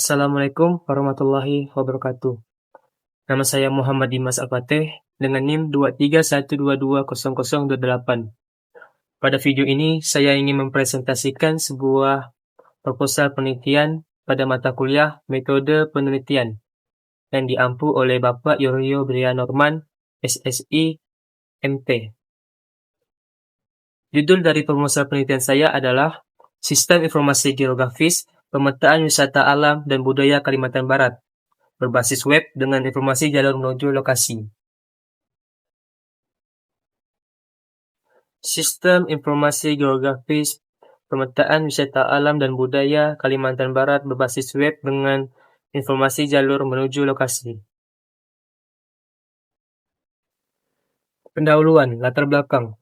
Assalamualaikum warahmatullahi wabarakatuh. Nama saya Muhammad Dimas Al-Fateh dengan NIM 2312200028. Pada video ini, saya ingin mempresentasikan sebuah proposal penelitian pada mata kuliah Metode Penelitian yang diampu oleh Bapak Yorio Bria Norman, SSI, MT. Judul dari proposal penelitian saya adalah Sistem Informasi Geografis, Pemetaan Wisata Alam dan Budaya Kalimantan Barat, berbasis web dengan informasi jalur menuju lokasi. Sistem Informasi Geografis, Pemetaan Wisata Alam dan Budaya Kalimantan Barat berbasis web dengan informasi jalur menuju lokasi. Pendahuluan, latar belakang.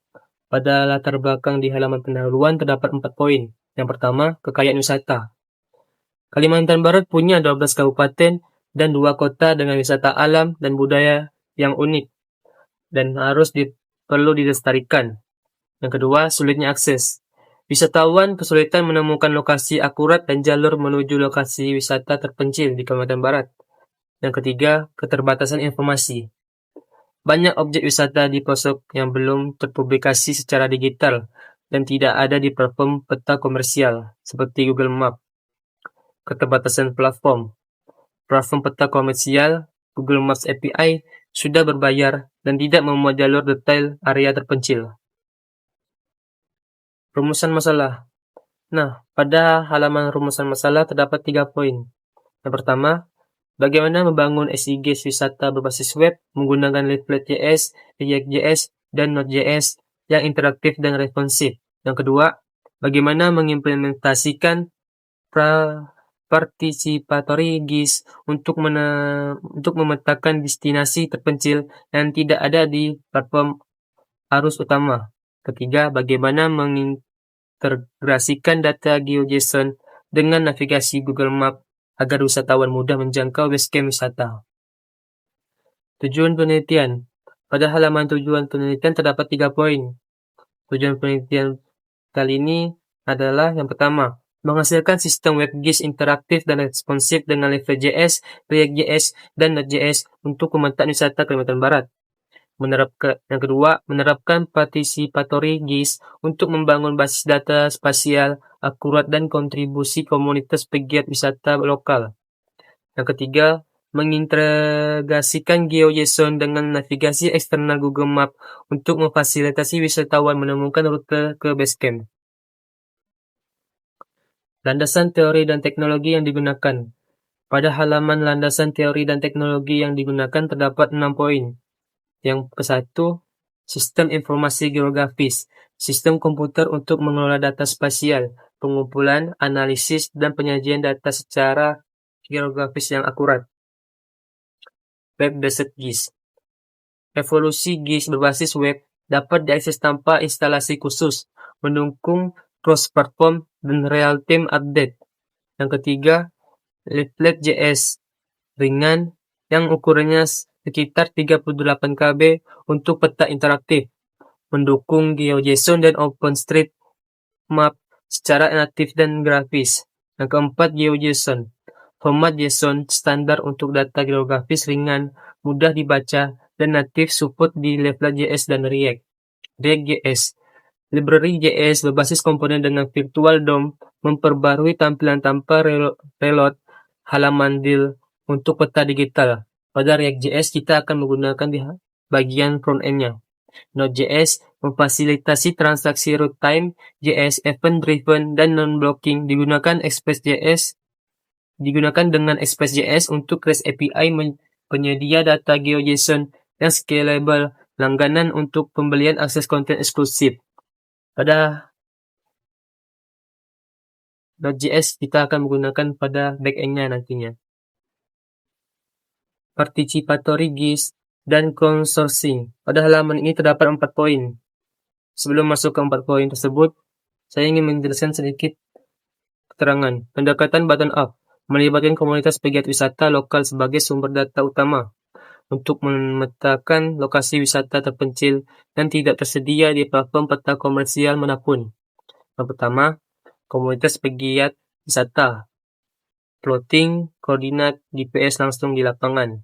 Pada latar belakang di halaman pendahuluan terdapat 4 poin. Yang pertama, kekayaan wisata. Kalimantan Barat punya 12 kabupaten dan 2 kota dengan wisata alam dan budaya yang unik dan perlu dilestarikan. Yang kedua, sulitnya akses. Wisatawan kesulitan menemukan lokasi akurat dan jalur menuju lokasi wisata terpencil di Kalimantan Barat. Yang ketiga, keterbatasan informasi. Banyak objek wisata di pelosok yang belum terpublikasi secara digital dan tidak ada di platform peta komersial seperti Google Map. Keterbatasan platform. Platform peta komersial Google Maps API sudah berbayar dan tidak memuat jalur detail area terpencil. Rumusan masalah. Nah, pada halaman rumusan masalah terdapat 3 poin. Yang pertama, bagaimana membangun SIGs wisata berbasis web menggunakan Leaflet.js, React.js, dan Node.js yang interaktif dan responsif. Yang kedua, bagaimana mengimplementasikan participatory GIS untuk memetakan destinasi terpencil yang tidak ada di platform arus utama. Ketiga, bagaimana mengintegrasikan data GeoJSON dengan navigasi Google Map agar wisatawan mudah menjangkau basecamp wisata. Tujuan penelitian. Pada halaman tujuan penelitian terdapat 3 poin. Tujuan penelitian kali ini adalah yang pertama, menghasilkan sistem web GIS interaktif dan responsif dengan Leaflet.js, React.js, dan Node.js untuk pemetaan wisata Kalimantan Barat. Yang kedua, menerapkan participatory GIS untuk membangun basis data spasial akurat dan kontribusi komunitas pegiat wisata lokal. Yang ketiga, mengintegrasikan GeoJSON dengan navigasi eksternal Google Map untuk memfasilitasi wisatawan menemukan rute ke basecamp. Landasan teori dan teknologi yang digunakan. Pada halaman landasan teori dan teknologi yang digunakan terdapat 6 poin. Yang ke-1, sistem informasi geografis, sistem komputer untuk mengelola data spasial, pengumpulan, analisis, dan penyajian data secara geografis yang akurat. Web-based GIS. Evolusi GIS berbasis web dapat diakses tanpa instalasi khusus, mendukung cross-platform dan real-time update. Yang ketiga, Leaflet.js ringan yang ukurannya sekitar 38 KB untuk peta interaktif, mendukung GeoJSON dan OpenStreetMap secara natif dan grafis. Yang keempat, GeoJSON. Format JSON standar untuk data geografis ringan, mudah dibaca, dan natif support di Leaflet.js dan React. React.js. Library JS berbasis komponen dengan virtual DOM memperbarui tampilan tanpa reload halaman DIL untuk peta digital. Pada React.js kita akan menggunakan di bagian front-end-nya. Node.js memfasilitasi transaksi runtime JS, event-driven, dan non-blocking digunakan dengan Express.js untuk REST API penyedia data GeoJSON yang scalable, langganan untuk pembelian akses konten eksklusif. Pada Node.js kita akan menggunakan pada backend-nya nantinya. Participatory GIS dan crowdsourcing. Pada halaman ini terdapat 4 poin. Sebelum masuk ke 4 poin tersebut, saya ingin menjelaskan sedikit keterangan. Pendekatan bottom-up melibatkan komunitas pegiat wisata lokal sebagai sumber data utama untuk memetakan lokasi wisata terpencil yang tidak tersedia di platform peta komersial manapun. Yang pertama, komunitas pegiat wisata. plotting koordinat GPS langsung di lapangan.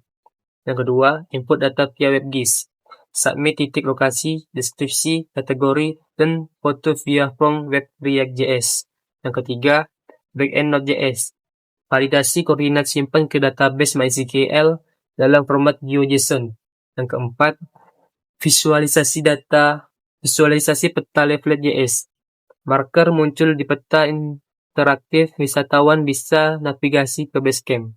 Yang kedua, input data via WebGIS. Submit titik lokasi, deskripsi, kategori, dan foto via form web React.js. Yang ketiga, backend Node.js. Validasi koordinat simpan ke database MySQL dalam format GeoJSON. Yang keempat, visualisasi peta Leaflet.js. Marker muncul di peta interaktif, wisatawan bisa navigasi ke Basecamp.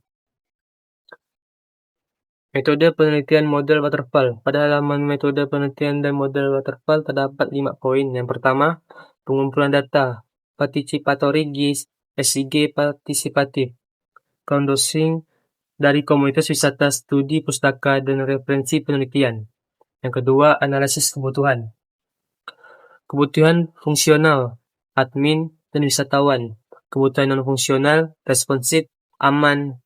Metode penelitian model waterfall. Pada halaman metode penelitian dan model waterfall terdapat 5 poin. Yang pertama, pengumpulan data, participatory GIS, SIG partisipatif, crowdsourcing dari komunitas wisata, studi pustaka, dan referensi penelitian. Yang kedua, analisis kebutuhan. Kebutuhan fungsional, admin, dan wisatawan. Kebutuhan non-fungsional, responsif, aman,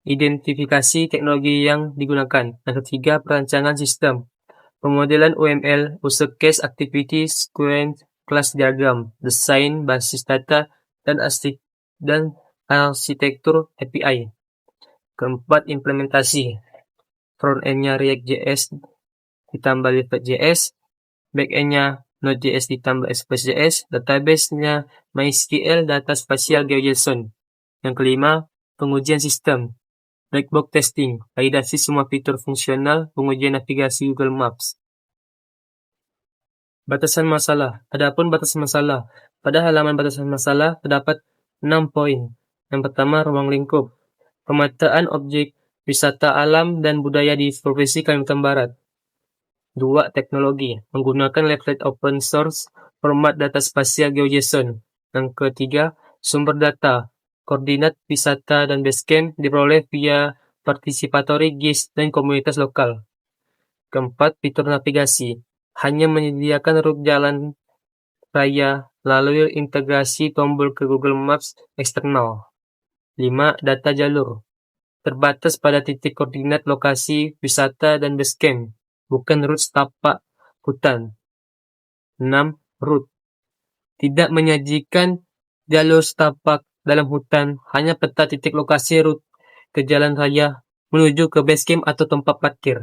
identifikasi teknologi yang digunakan. Yang ketiga, perancangan sistem. Pemodelan UML, user case, activity, sequence, class diagram, desain, basis data, dan arsitektur API. Keempat, implementasi. Front-end-nya React.js ditambah Leaflet.js, back-end-nya Node.js ditambah Express.js, database-nya MySQL, data spasial GeoJSON. Yang kelima, pengujian sistem. Black box testing, validasi semua fitur fungsional, pengujian navigasi Google Maps. Batasan masalah. Adapun batasan masalah. Pada halaman batasan masalah terdapat 6 poin. Yang pertama, ruang lingkup. Pemetaan objek wisata alam dan budaya di Provinsi Kalimantan Barat. 2. Teknologi. Menggunakan Leaflet open source, format data spasial GeoJSON. Yang ketiga, sumber data. Koordinat wisata dan Basecamp diperoleh via participatory GIS dan komunitas lokal. Keempat, fitur navigasi. Hanya menyediakan rute jalan raya lalu integrasi tombol ke Google Maps eksternal. 5. Data jalur. Terbatas pada titik koordinat lokasi wisata dan Basecamp, bukan rute setapak hutan. 6. Route. Tidak menyajikan jalur setapak dalam hutan, hanya peta titik lokasi rute ke jalan raya menuju ke Basecamp atau tempat parkir.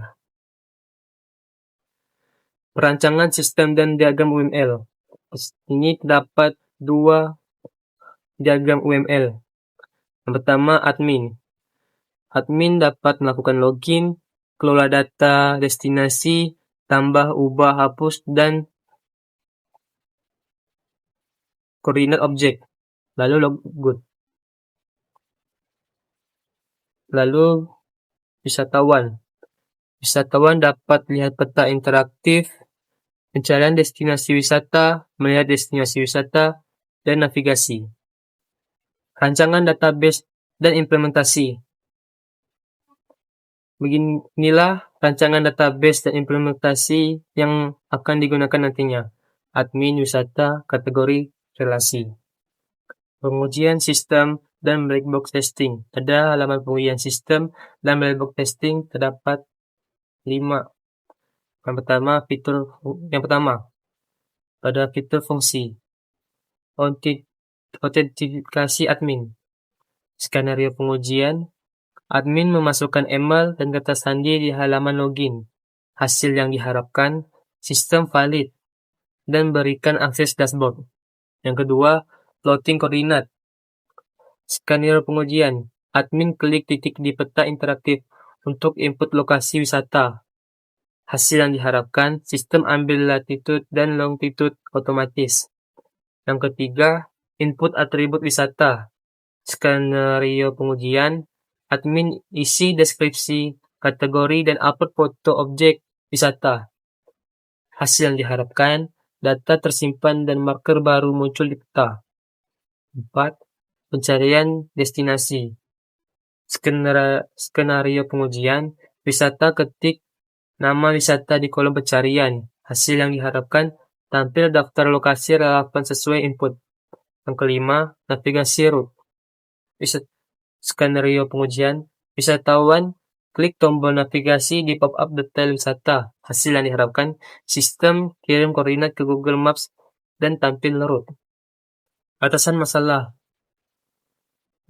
Perancangan sistem dan diagram UML. Ini terdapat 2 diagram UML. Yang pertama, admin. Admin dapat melakukan login, kelola data destinasi, tambah, ubah, hapus, dan koordinat objek. Lalu logout. Lalu wisatawan. Wisatawan dapat lihat peta interaktif, pencarian destinasi wisata, melihat destinasi wisata, dan navigasi. Rancangan database dan implementasi. Beginilah rancangan database dan implementasi yang akan digunakan nantinya. Admin, wisata, kategori, relasi. Pengujian sistem dan black box testing. Pada halaman pengujian sistem dan black box testing terdapat 5. Yang pertama, pada fitur fungsi. Autentifikasi admin. Skenario pengujian. Admin memasukkan email dan kata sandi di halaman login. Hasil yang diharapkan, sistem valid, dan berikan akses dashboard. Yang kedua, plotting koordinat. Skenario pengujian. Admin klik titik di peta interaktif untuk input lokasi wisata. Hasil yang diharapkan, sistem ambil latitude dan longitude otomatis. Yang ketiga, input atribut wisata. Skenario pengujian. Admin isi deskripsi, kategori, dan upload foto objek wisata. Hasil yang diharapkan, data tersimpan dan marker baru muncul di peta. 4. Pencarian destinasi. Skenario pengujian. Wisata, ketik nama wisata di kolom pencarian. Hasil yang diharapkan, tampil daftar lokasi relevan sesuai input. Yang kelima, navigasi route. Skenario pengujian. Wisatawan klik tombol navigasi di pop-up detail wisata. Hasil yang diharapkan, sistem kirim koordinat ke Google Maps dan tampil route. Batasan masalah.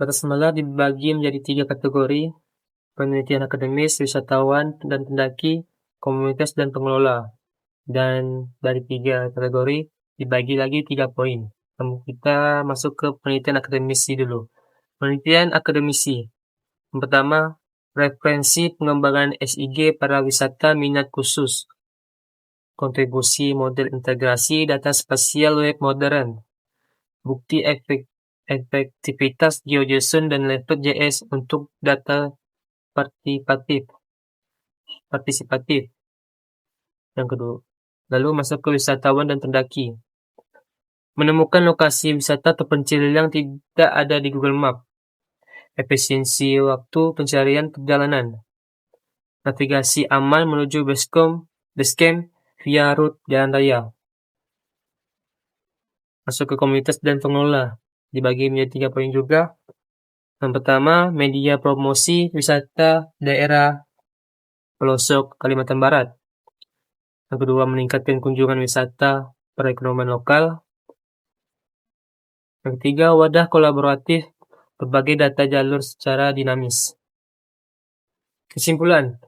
Kota Semelar dibagi menjadi 3 kategori: penelitian akademis, wisatawan dan pendaki, komunitas dan pengelola. Dan dari 3 kategori dibagi lagi 3 poin. Kita masuk ke penelitian akademisi dulu. Penelitian akademisi. Yang pertama, referensi pengembangan SIG para wisata minat khusus. Kontribusi model integrasi data spasial web modern. Bukti efektivitas GeoJSON dan Leopard.js untuk data partisipatif. Yang kedua, lalu masuk ke wisatawan dan pendaki. Menemukan lokasi wisata terpencil yang tidak ada di Google Map. Efisiensi waktu pencarian perjalanan. Navigasi aman menuju basecamp via route jalan raya. Masuk ke komunitas dan pengelola. Dibagi menjadi 3 poin juga. Yang pertama, media promosi wisata daerah pelosok Kalimantan Barat. Yang kedua, meningkatkan kunjungan wisata perekonomian lokal. Yang ketiga, wadah kolaboratif berbagai data jalur secara dinamis. Kesimpulan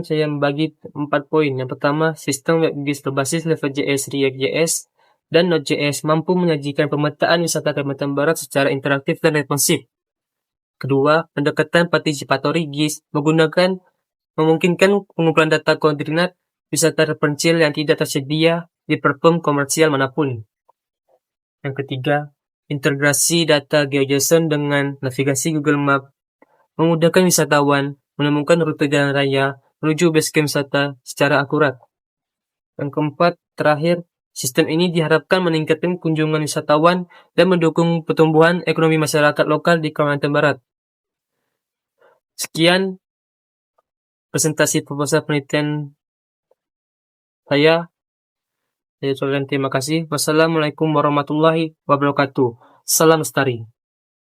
saya membagi 4 poin. Yang pertama, sistem web GIS berbasis Leopard.js, React.js, dan Node.js mampu menyajikan pemetaan wisata Kalimantan Barat secara interaktif dan responsif. Kedua, pendekatan participatory GIS memungkinkan pengumpulan data koordinat wisata terpencil yang tidak tersedia di platform komersial manapun. Yang ketiga, integrasi data GeoJSON dengan navigasi Google Map memudahkan wisatawan menemukan rute jalan raya menuju basecamp wisata secara akurat. Yang keempat, terakhir, sistem ini diharapkan meningkatkan kunjungan wisatawan dan mendukung pertumbuhan ekonomi masyarakat lokal di Kalimantan Barat. Sekian presentasi proposal penelitian saya. Saya ucapkan terima kasih. Wassalamualaikum warahmatullahi wabarakatuh. Salam lestari.